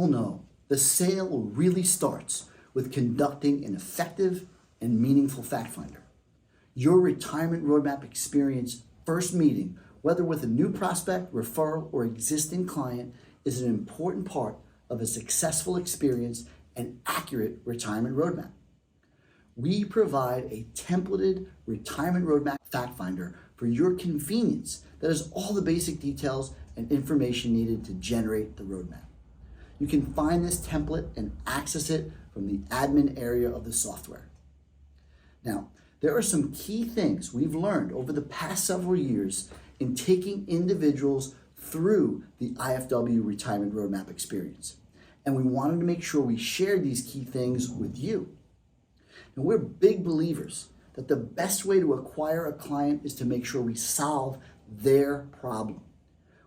all know, the sale really starts with conducting an effective and meaningful fact finder. Your retirement roadmap experience first meeting, whether with a new prospect, referral, or existing client, is an important part of a successful experience and accurate retirement roadmap. We provide a templated retirement roadmap fact finder for your convenience that has all the basic details and information needed to generate the roadmap. You can find this template and access it from the admin area of the software. Now, there are some key things we've learned over the past several years in taking individuals through the IFW Retirement Roadmap Experience. And we wanted to make sure we shared these key things with you. And we're big believers that the best way to acquire a client is to make sure we solve their problem.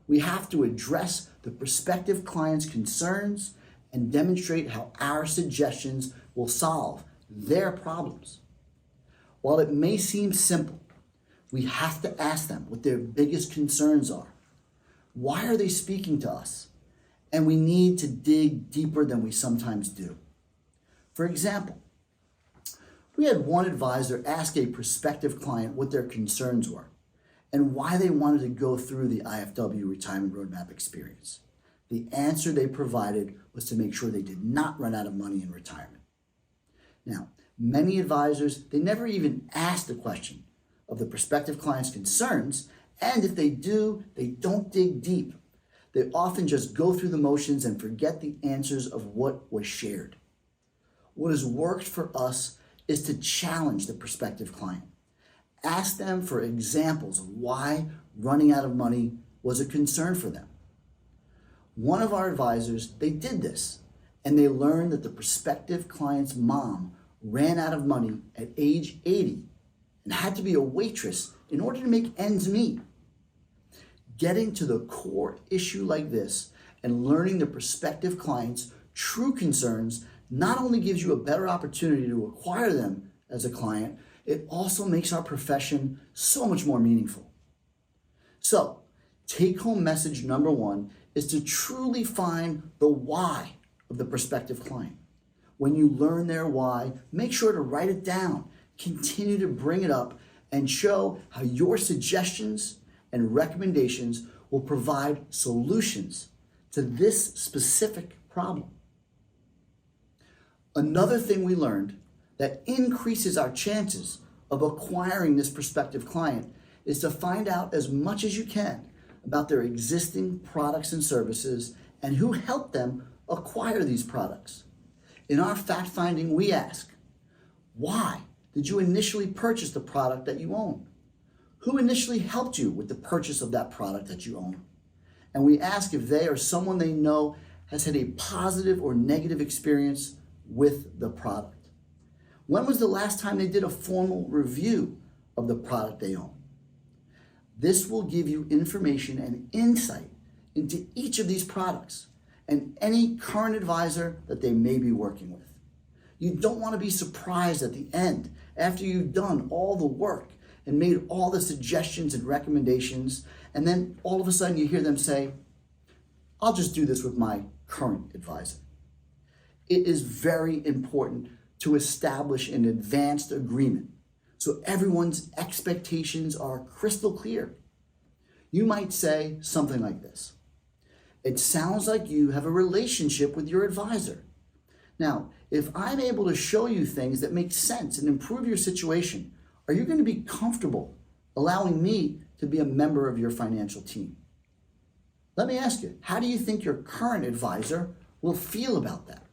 We have to address the prospective client's concerns and demonstrate how our suggestions will solve their problems. While it may seem simple, we have to ask them what their biggest concerns are. Why are they speaking to us? And we need to dig deeper than we sometimes do. For example, we had one advisor ask a prospective client what their concerns were and why they wanted to go through the IFW Retirement Roadmap Experience. The answer they provided was to make sure they did not run out of money in retirement. Now, many advisors, they never even ask the question of the prospective client's concerns, and if they do, they don't dig deep. They often just go through the motions and forget the answers of what was shared. What has worked for us is to challenge the prospective client. Ask them for examples of why running out of money was a concern for them. One of our advisors, they did this, and they learned that the prospective client's mom ran out of money at age 80 and had to be a waitress in order to make ends meet. Getting to the core issue like this and learning the prospective client's true concerns not only gives you a better opportunity to acquire them as a client, it also makes our profession so much more meaningful. So, take-home message number one is to truly find the why of the prospective client. When you learn their why, make sure to write it down, continue to bring it up, and show how your suggestions and recommendations will provide solutions to this specific problem. Another thing we learned that increases our chances of acquiring this prospective client is to find out as much as you can about their existing products and services and who helped them acquire these products. In our fact finding, we ask, why did you initially purchase the product that you own? Who initially helped you with the purchase of that product that you own? And we ask if they or someone they know has had a positive or negative experience with the product. When was the last time they did a formal review of the product they own? This will give you information and insight into each of these products and any current advisor that they may be working with. You don't want to be surprised at the end after you've done all the work and made all the suggestions and recommendations, and then all of a sudden you hear them say, I'll just do this with my current advisor. It is very important to establish an advanced agreement so everyone's expectations are crystal clear. You might say something like this. It sounds like you have a relationship with your advisor. Now, if I'm able to show you things that make sense and improve your situation, are you going to be comfortable allowing me to be a member of your financial team? Let me ask you, how do you think your current advisor will feel about that?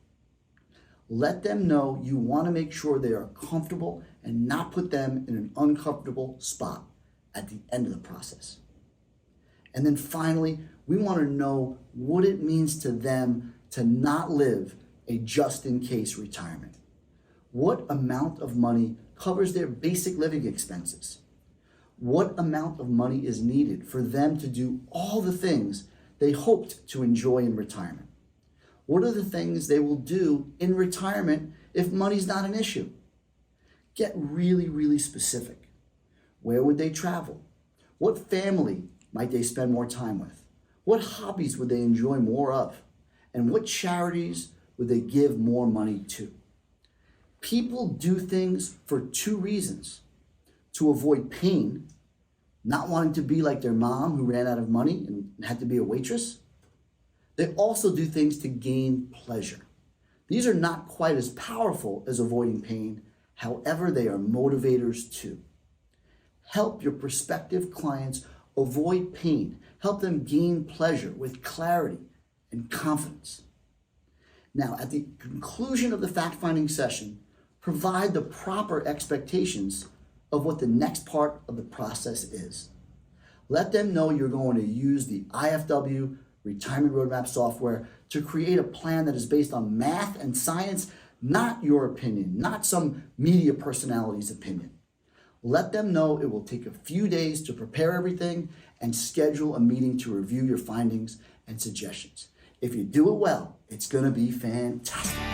Let them know you want to make sure they are comfortable and not put them in an uncomfortable spot at the end of the process. And then finally, we want to know what it means to them to not live a just-in-case retirement. What amount of money covers their basic living expenses? What amount of money is needed for them to do all the things they hoped to enjoy in retirement? What are the things they will do in retirement if money's not an issue? Get really, really specific. Where would they travel? What family might they spend more time with? What hobbies would they enjoy more of? And what charities would they give more money to? People do things for two reasons: to avoid pain, not wanting to be like their mom who ran out of money and had to be a waitress. They also do things to gain pleasure. These are not quite as powerful as avoiding pain. However, they are motivators too. Help your prospective clients avoid pain. Help them gain pleasure with clarity and confidence. Now, at the conclusion of the fact-finding session, provide the proper expectations of what the next part of the process is. Let them know you're going to use the IFW Retirement Roadmap software to create a plan that is based on math and science, not your opinion, not some media personality's opinion. Let them know it will take a few days to prepare everything and schedule a meeting to review your findings and suggestions. If you do it well, it's going to be fantastic.